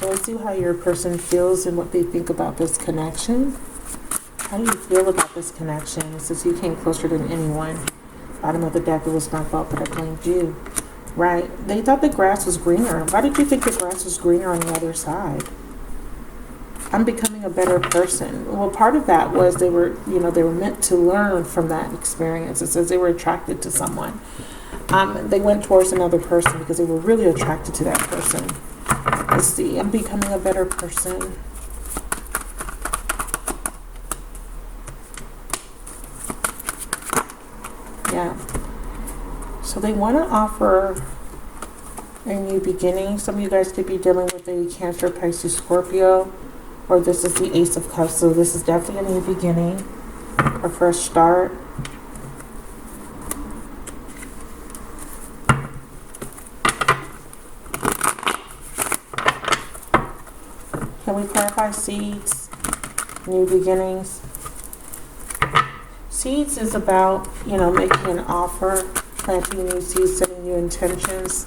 So let's see how your person feels and what they think about this connection. How do you feel about this connection? It says you came closer than anyone. Bottom of the deck, it was my fault, but I blamed you. Right? They thought the grass was greener. Why did you think the grass was greener on the other side? I'm becoming a better person. Well, part of that was they were meant to learn from that experience. It says they were attracted to someone. They went towards another person because they were really attracted to that person. Let's see. I'm becoming a better person. Yeah. So they want to offer a new beginning. Some of you guys could be dealing with a Cancer, Pisces, Scorpio, or this is the Ace of Cups. So this is definitely a new beginning, a fresh start. Can we clarify seeds, new beginnings? Seeds is about, making an offer, planting new seeds, setting new intentions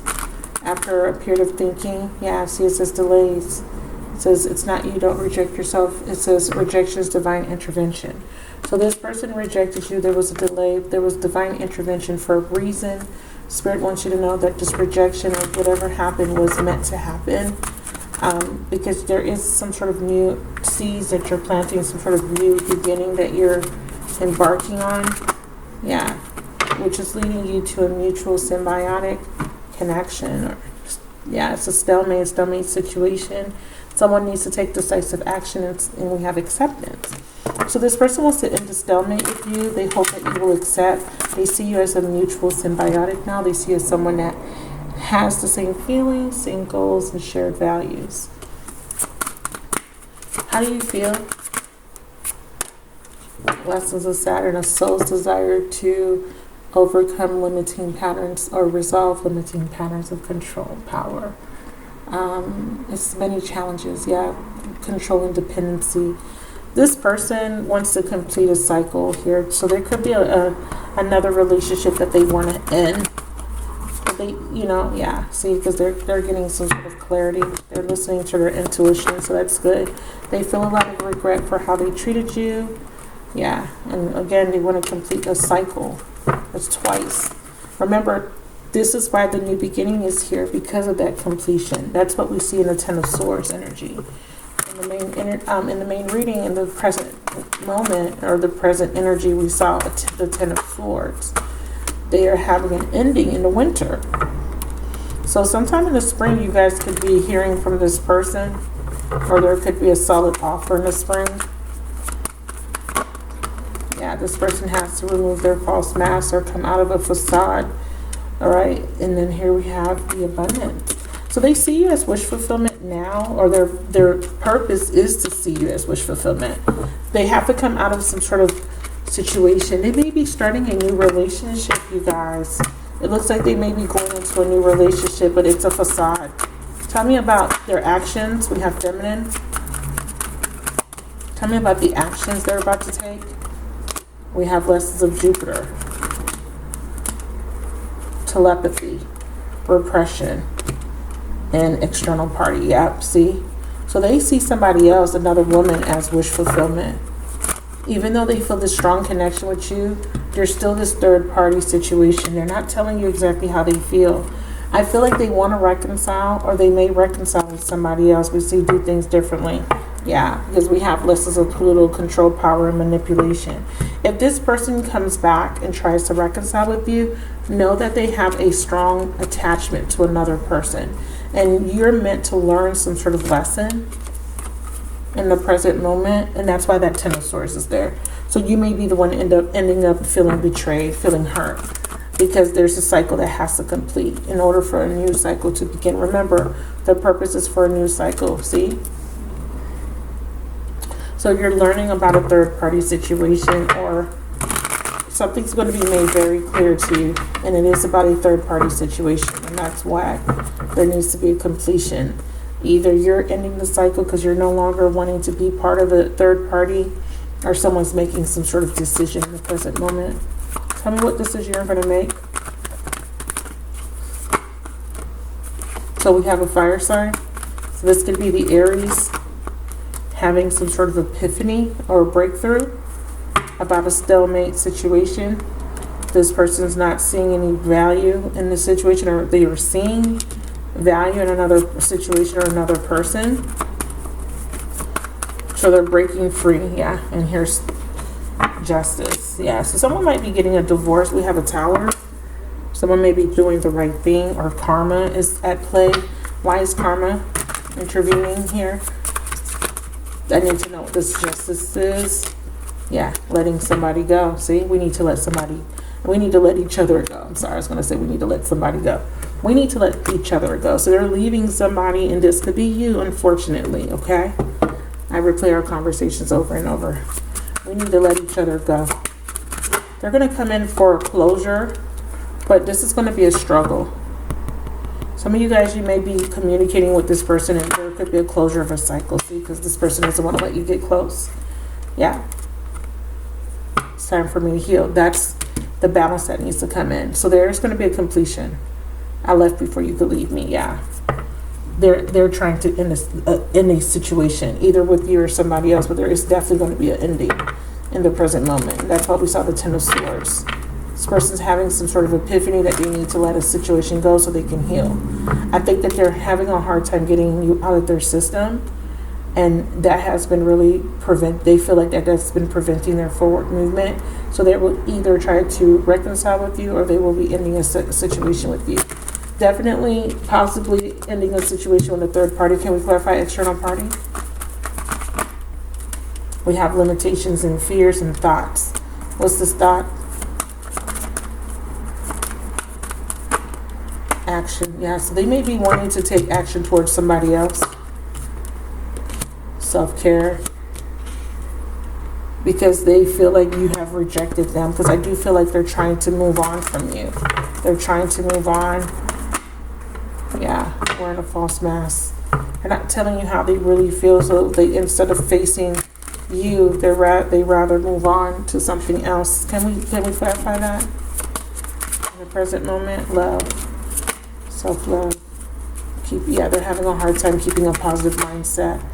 after a period of thinking. Yeah, see, it says delays. It says it's not you, don't reject yourself. It says rejection is divine intervention. So this person rejected you. There was a delay. There was divine intervention for a reason. Spirit wants you to know that this rejection or whatever happened was meant to happen. Because there is some sort of new seeds that you're planting, some sort of new beginning that you're embarking on. Yeah, which is leading you to a mutual symbiotic connection. It's a stalemate situation. Someone needs to take decisive action, and we have acceptance. So this person wants to end the stalemate with you. They hope that you will accept. They see you as a mutual symbiotic now. They see you as someone that has the same feelings, same goals, and shared values. How do you feel? Lessons of Saturn, a soul's desire to overcome limiting patterns or resolve limiting patterns of control, power. It's many challenges, control and dependency. This person wants to complete a cycle here, so there could be another relationship that they want to end. They, see, because they're getting some sort of clarity. They're listening to their intuition, so that's good. They feel a lot of regret for how they treated you. Yeah, and again, they want to complete a cycle. That's twice. Remember, this is why the new beginning is here, because of that completion. That's what we see in the Ten of Swords energy. In the main reading, in the present moment, or the present energy, we saw the Ten of Swords. They are having an ending in the winter. So sometime in the spring, you guys could be hearing from this person, or there could be a solid offer in the spring. Yeah, this person has to remove their false mask or come out of a facade. All right, and then here we have the abundance. So they see you as wish fulfillment now, or their purpose is to see you as wish fulfillment. They have to come out of some sort of situation. They may be starting a new relationship, you guys. It looks like they may be going into a new relationship, but it's a facade. Tell me about their actions. We have feminine. Tell me about the actions they're about to take. We have lessons of Jupiter. Telepathy, repression, and external party. Yep, see? So they see somebody else, another woman, as wish fulfillment. Even though they feel this strong connection with you, there's still this third party situation. They're not telling you exactly how they feel. I feel like they want to reconcile, or they may reconcile with somebody else. We see do things differently. Yeah, because we have lessons of Pluto, control, power, and manipulation. If this person comes back and tries to reconcile with you, know that they have a strong attachment to another person. And you're meant to learn some sort of lesson in the present moment, and that's why that Ten of Swords is there. So you may be the one ending up feeling betrayed, feeling hurt, because there's a cycle that has to complete in order for a new cycle to begin. Remember, the purpose is for a new cycle, see? So you're learning about a third party situation, or something's going to be made very clear to you, and it is about a third party situation, and that's why there needs to be a completion. Either you're ending the cycle because you're no longer wanting to be part of a third party, or someone's making some sort of decision in the present moment. Tell me what decision you're going to make. So we have a fire sign. So this could be the Aries having some sort of epiphany or breakthrough about a stalemate situation. This person's not seeing any value in the situation, or they are seeing value in another situation or another person. So they're breaking free, yeah. And here's justice, yeah. So someone might be getting a divorce. We have a Tower. Someone may be doing the right thing, or karma is at play. Why is karma intervening here? I need to know what this justice is. Yeah, letting somebody go. See, we need to let each other go. I'm sorry, I was going to say we need to let somebody go. We need to let each other go. So they're leaving somebody, and this could be you, unfortunately, okay? I replay our conversations over and over. We need to let each other go. They're going to come in for a closure, but this is going to be a struggle. Some of you guys, you may be communicating with this person, and there could be a closure of a cycle, see, because this person doesn't want to let you get close. Yeah. It's time for me to heal. That's the balance that needs to come in. So there's going to be a completion. I left before you could leave me. Yeah. They're trying to end a situation, either with you or somebody else, but there is definitely going to be an ending in the present moment. That's why we saw the Ten of Swords. This person's having some sort of epiphany that they need to let a situation go so they can heal. I think that they're having a hard time getting you out of their system, and that has been really they feel like that's been preventing their forward movement. So they will either try to reconcile with you, or they will be ending a situation with you. Definitely, possibly ending a situation with a third party. Can we clarify external party? We have limitations and fears and thoughts. What's this thought? Action. Yeah, so they may be wanting to take action towards somebody else. Self-care. Because they feel like you have rejected them. Because I do feel like they're trying to move on from you. They're trying to move on. Yeah, wearing a false mask. They're not telling you how they really feel. So they, instead of facing you, they rather move on to something else. Can we clarify that? In the present moment, love. Self-love. They're having a hard time keeping a positive mindset.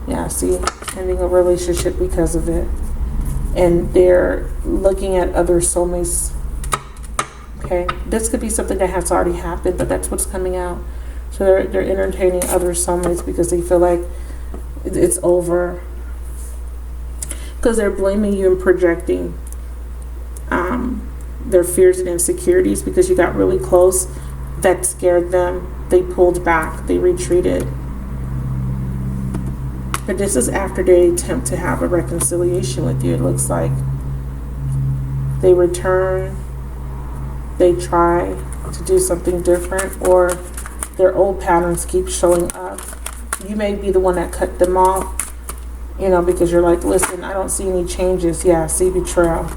Yeah, see, ending a relationship because of it. And they're looking at other soulmates. Okay, this could be something that has already happened, but that's what's coming out. So they're entertaining other soulmates because they feel like it's over. Because they're blaming you and projecting their fears and insecurities because you got really close. That scared them. They pulled back. They retreated. But this is after they attempt to have a reconciliation with you. It looks like they return. They try to do something different, or their old patterns keep showing up. You may be the one that cut them off, because you're like, listen, I don't see any changes. Yeah, see betrayal.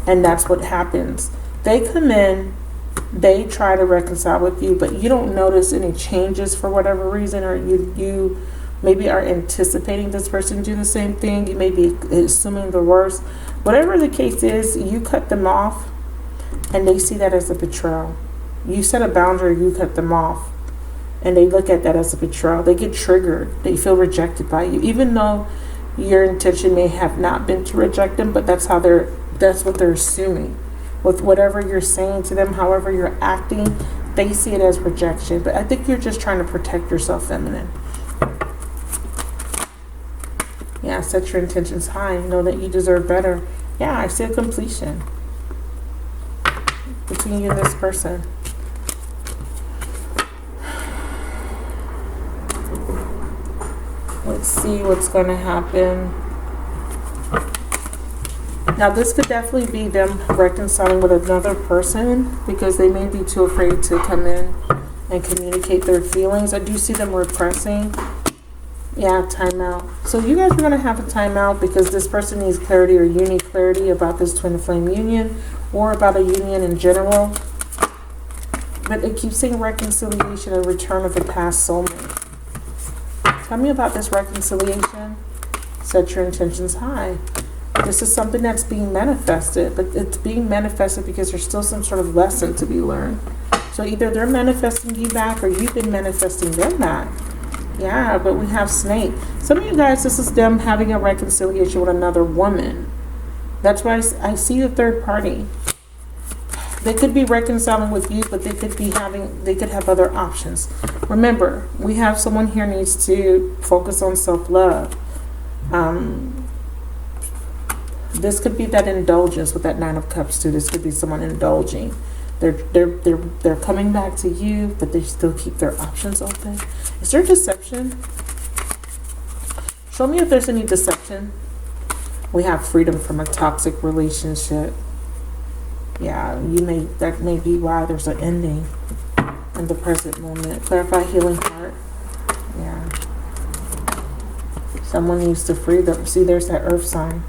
And that's what happens. They come in. They try to reconcile with you, but you don't notice any changes for whatever reason, or you maybe are anticipating this person do the same thing. You may be assuming the worst. Whatever the case is, you cut them off, and they see that as a betrayal. You set a boundary, you cut them off, and they look at that as a betrayal. They get triggered. They feel rejected by you, even though your intention may have not been to reject them, but that's what they're assuming. With whatever you're saying to them, however you're acting, they see it as rejection. But I think you're just trying to protect yourself, feminine. Yeah, set your intentions high. Know that you deserve better. Yeah, I see a completion between you and this person. Let's see what's going to happen. Now, this could definitely be them reconciling with another person because they may be too afraid to come in and communicate their feelings. I do see them repressing. Yeah, timeout. So you guys are going to have a timeout because this person needs clarity, or you need clarity about this twin flame union or about a union in general. But it keeps saying reconciliation and return of a past soulmate. Tell me about this reconciliation. Set your intentions high. This is something that's being manifested, but it's being manifested because there's still some sort of lesson to be learned. So either they're manifesting you back, or you've been manifesting them back. Yeah, but we have snake. Some of you guys, this is them having a reconciliation with another woman. That's why I see the third party. They could be reconciling with you, but they could have other options. Remember, we have someone here needs to focus on self-love. This could be that indulgence with that Nine of Cups too. This could be someone indulging. They're coming back to you, but they still keep their options open. Is there deception? Show me if there's any deception. We have freedom from a toxic relationship. Yeah, that may be why there's an ending in the present moment. Clarify healing heart. Yeah. Someone needs to free them. See, there's that earth sign.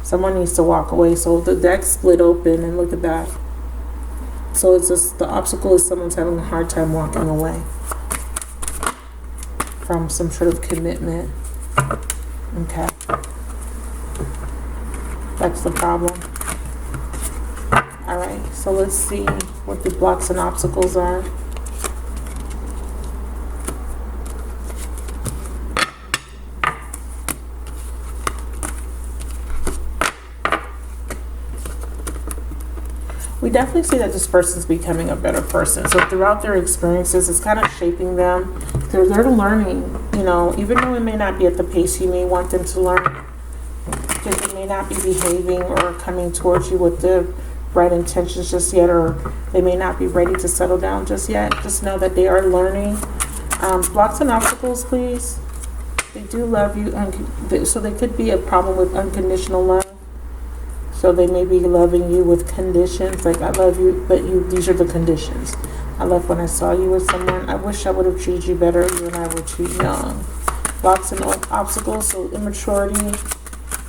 Someone needs to walk away. So the deck split open, and look at that. So it's just the obstacle is someone's having a hard time walking away from some sort of commitment. Okay. That's the problem. Alright, so let's see what the blocks and obstacles are. We definitely see that this person's becoming a better person. So throughout their experiences, it's kind of shaping them. They're learning, you know, even though it may not be at the pace you may want them to learn, because they may not be behaving or coming towards you with the right intentions just yet, or they may not be ready to settle down just yet. Just know that they are learning. Blocks and obstacles, please. They do love you, so there could be a problem with unconditional love. So they may be loving you with conditions, like I love you, but these are the conditions. I love when I saw you with someone. I wish I would have treated you better. You and I were too young. Blocks and obstacles, so immaturity,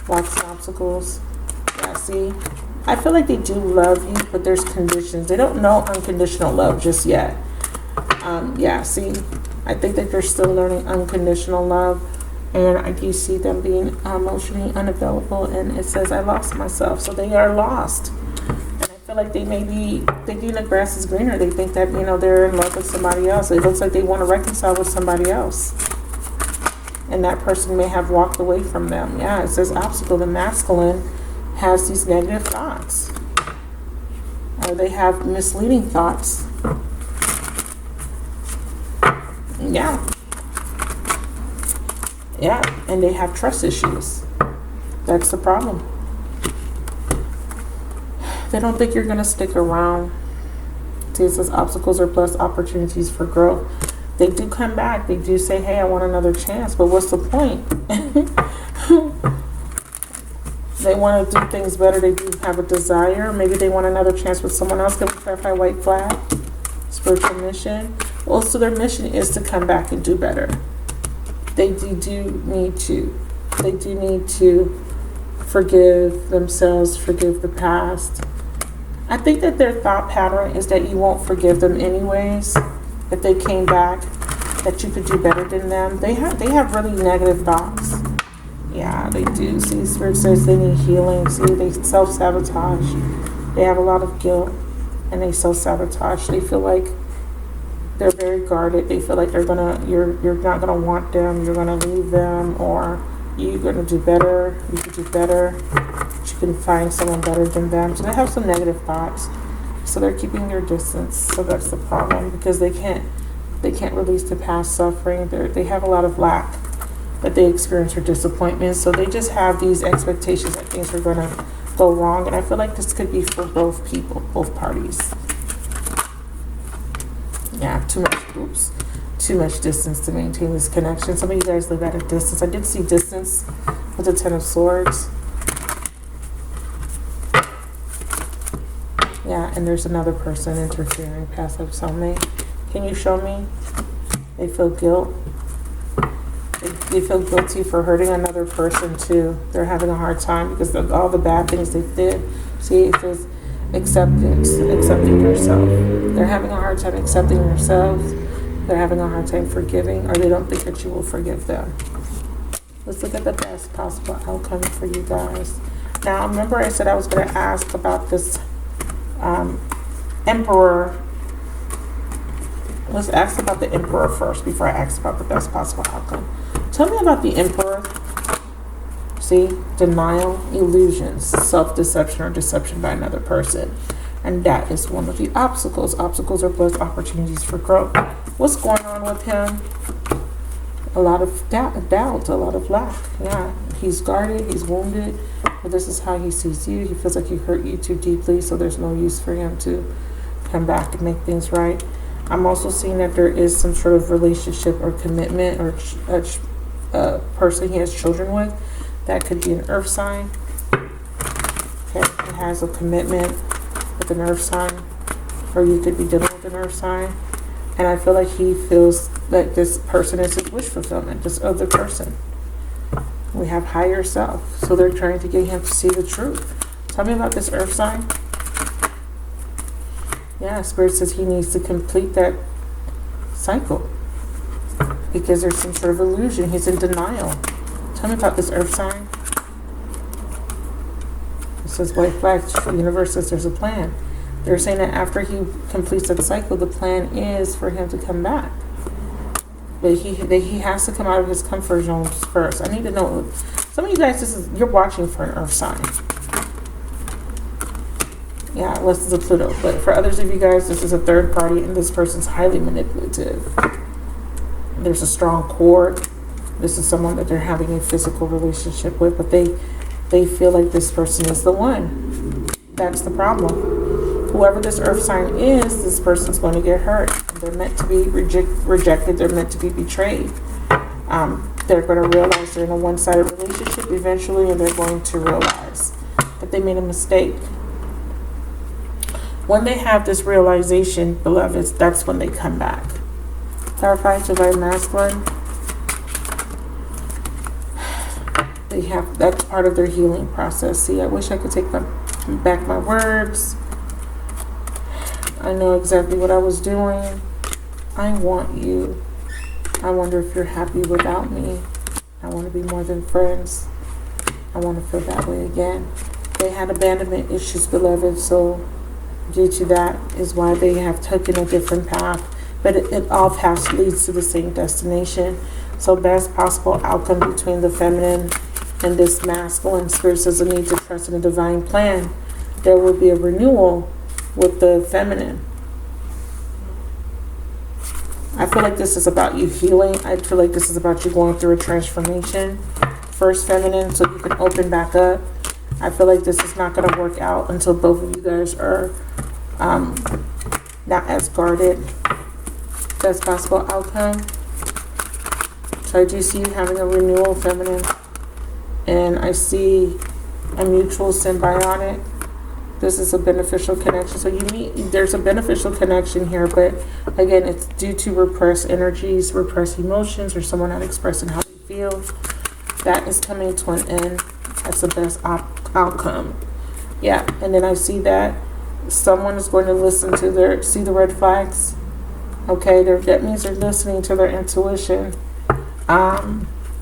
blocks and obstacles. Yeah, see? I feel like they do love you, but there's conditions. They don't know unconditional love just yet. Yeah, see? I think that they're still learning unconditional love. And I do see them being emotionally unavailable. And it says, I lost myself. So they are lost. And I feel like they may be thinking the grass is greener. They think that, you know, they're in love with somebody else. It looks like they want to reconcile with somebody else. And that person may have walked away from them. Yeah, it says obstacle. The masculine has these negative thoughts. Or they have misleading thoughts. Yeah. Yeah, and they have trust issues. That's the problem. They don't think you're going to stick around. See, it says obstacles are plus opportunities for growth. They do come back. They do say, hey, I want another chance. But what's the point? They want to do things better. They do have a desire. Maybe they want another chance with someone else. Can we clarify white flag? Spiritual mission. Also, their mission is to come back and do better. They do need to. They do need to forgive themselves, forgive the past. I think that their thought pattern is that you won't forgive them anyways. If they came back, that you could do better than them. They have really negative thoughts. Yeah, they do. See, Spirit says they need healing. See, they self-sabotage. They have a lot of guilt, and they self-sabotage. They feel like they're very guarded. They feel like you're not gonna want them. You're gonna leave them, or you're gonna do better. You could do better. You can find someone better than them. So they have some negative thoughts. So they're keeping their distance. So that's the problem, because they can't release the past suffering. They have a lot of lack that they experience, or disappointment. So they just have these expectations that things are gonna go wrong. And I feel like this could be for both people, both parties. Yeah, too much distance to maintain this connection. Some of you guys live at a distance. I did see distance with the Ten of Swords. Yeah, and there's another person interfering, past life soulmate. Can you show me? They feel guilt. They feel guilty for hurting another person too. They're having a hard time because of all the bad things they did. See, it says acceptance, accepting yourself. They're having a hard time accepting themselves. They're having a hard time forgiving, or they don't think that you will forgive them. Let's look at the best possible outcome for you guys. Now, remember I said I was going to ask about this Emperor Let's ask about the Emperor first before I ask about the best possible outcome. Tell me about the Emperor. See, denial, illusions, self-deception, or deception by another person. And that is one of the obstacles. Obstacles are both opportunities for growth. What's going on with him? A lot of doubt, a lot of lack. Yeah, he's guarded, he's wounded, but this is how he sees you. He feels like he hurt you too deeply, so there's no use for him to come back and make things right. I'm also seeing that there is some sort of relationship or commitment or a person he has children with. That could be an earth sign. Okay, he has a commitment with an earth sign, or you could be dealing with an earth sign. And I feel like he feels that this person is his wish fulfillment, this other person. We have higher self. So they're trying to get him to see the truth. Tell me about this earth sign. Yeah, Spirit says he needs to complete that cycle because there's some sort of illusion. He's in denial. Tell me about this earth sign. It says white flag. The universe says there's a plan. They're saying that after he completes that cycle, the plan is for him to come back. But he has to come out of his comfort zone first. I need to know. Some of you guys, you're watching for an earth sign. Yeah, unless it's a Pluto. But for others of you guys, this is a third party, and this person's highly manipulative. There's a strong cord. This is someone that they're having a physical relationship with, but they feel like this person is the one. That's the problem. Whoever this earth sign is, this person's going to get hurt. They're meant to be rejected. They're meant to be betrayed. They're going to realize they're in a one-sided relationship eventually, and they're going to realize that they made a mistake. When they have this realization, beloveds, that's when they come back. Clarify divine masculine. That's part of their healing process. See, I wish I could take back my words. I know exactly what I was doing. I want you. I wonder if you're happy without me. I want to be more than friends. I want to feel that way again. They had abandonment issues, beloved, so due to that is why they have taken a different path. But it all paths leads to the same destination. So best possible outcome between the feminine and this masculine. Spirit says a need to trust in a divine plan. There will be a renewal with the feminine. I feel like this is about you healing. I feel like this is about you going through a transformation. First feminine, so you can open back up. I feel like this is not going to work out until both of you guys are not as guarded. Best possible outcome. So I do see you having a renewal feminine. And I see a mutual symbiotic. This is a beneficial connection. So there's a beneficial connection here, but again, it's due to repressed energies, repressed emotions, or someone not expressing how they feel. That is coming to an end. That's the best outcome. Yeah, and then I see that someone is going to see the red flags. Okay, that means they're listening to their intuition.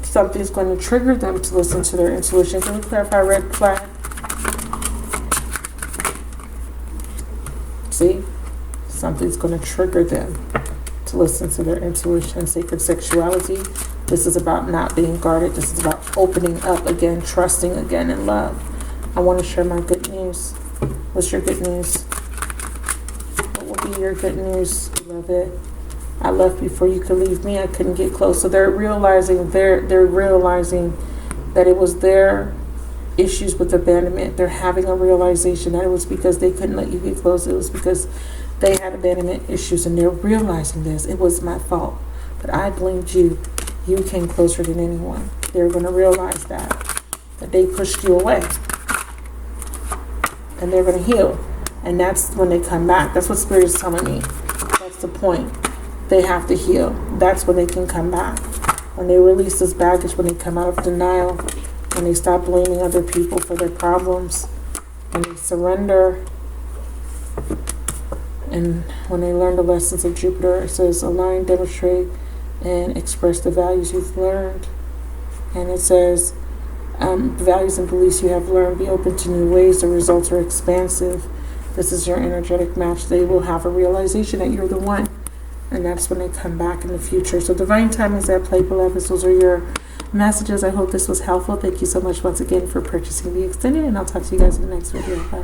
Something's going to trigger them to listen to their intuition. Can we clarify red flag? See? Something's going to trigger them to listen to their intuition. Sacred sexuality. This is about not being guarded. This is about opening up again, trusting again in love. I want to share my good news. What's your good news? What will be your good news, beloved? I left before you could leave me. I couldn't get close. So they're realizing that it was their issues with abandonment. They're having a realization that it was because they couldn't let you get close. It was because they had abandonment issues, and they're realizing this. It was my fault, but I blamed you. You came closer than anyone. They're going to realize that they pushed you away, and they're going to heal. And that's when they come back. That's what Spirit is telling me. That's the point. They have to heal. That's when they can come back. When they release this baggage, when they come out of denial, when they stop blaming other people for their problems, when they surrender, and when they learn the lessons of Jupiter. It says align, demonstrate, and express the values you've learned. And it says values and beliefs you have learned, be open to new ways. The results are expansive. This is your energetic match. They will have a realization that you're the one. And that's when they come back in the future. So divine timing is at play, beloveds. Those are your messages. I hope this was helpful. Thank you so much once again for purchasing the extended, and I'll talk to you guys in the next video. Bye.